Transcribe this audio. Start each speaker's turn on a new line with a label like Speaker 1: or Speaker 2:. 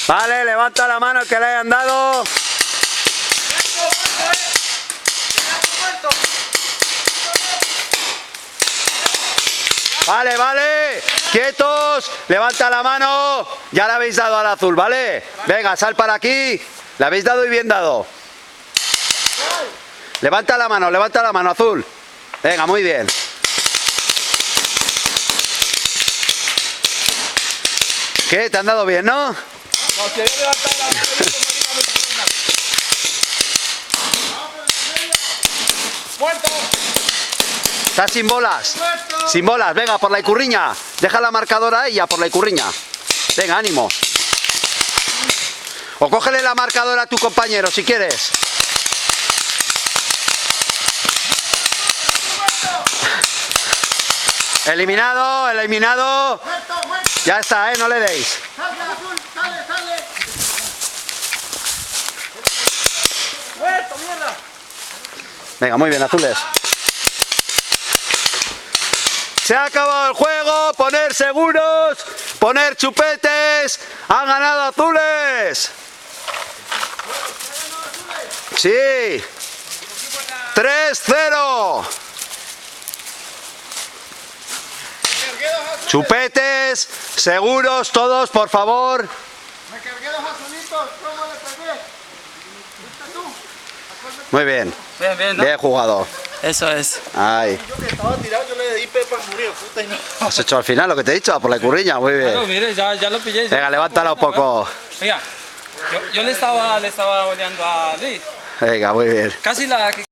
Speaker 1: Vale, levanta la mano el que le hayan dado. Vale, vale. Quietos. Levanta la mano. Ya le habéis dado al azul, ¿vale? Venga, sal para aquí. Le habéis dado y bien dado. Levanta la mano, azul. Venga, muy bien. ¿Qué? ¿Te han dado bien, no?
Speaker 2: No, quería levantar la mano. ¡Muerto!
Speaker 1: Estás sin bolas.
Speaker 2: ¡Muerto!
Speaker 1: Sin bolas, venga, por la icurriña. Deja la marcadora ahí, ya, por la icurriña. Venga, ánimo. O cógele la marcadora a tu compañero, si quieres. Eliminado, eliminado.
Speaker 2: ¡Muerto, muerto!
Speaker 1: Ya está, no le deis.
Speaker 2: ¡Sale, azul! ¡Sale, sale! ¡Muerto, mierda!
Speaker 1: Venga, muy bien, azules. Se ha acabado el juego, poner seguros, poner chupetes. Han ganado azules. Sí. 3-0. Chupetes, seguros, todos, por favor.
Speaker 2: Me cargué los azulitos. ¿Cómo le pegué? ¿Viste tú?
Speaker 1: Muy bien.
Speaker 3: Bien, bien, ¿no?
Speaker 1: Bien jugado.
Speaker 3: Eso es.
Speaker 1: Ay.
Speaker 2: Yo que estaba tirado, yo le di pepa y murió. Puta, y no.
Speaker 1: Has hecho al final lo que te he dicho, por la curriña. Muy
Speaker 3: Claro,
Speaker 1: bien.
Speaker 3: mire, ya lo pillé.
Speaker 1: Venga, levántala un poco.
Speaker 3: Oiga, yo le estaba oleando a Liz.
Speaker 1: Venga, muy bien.
Speaker 3: Casi la que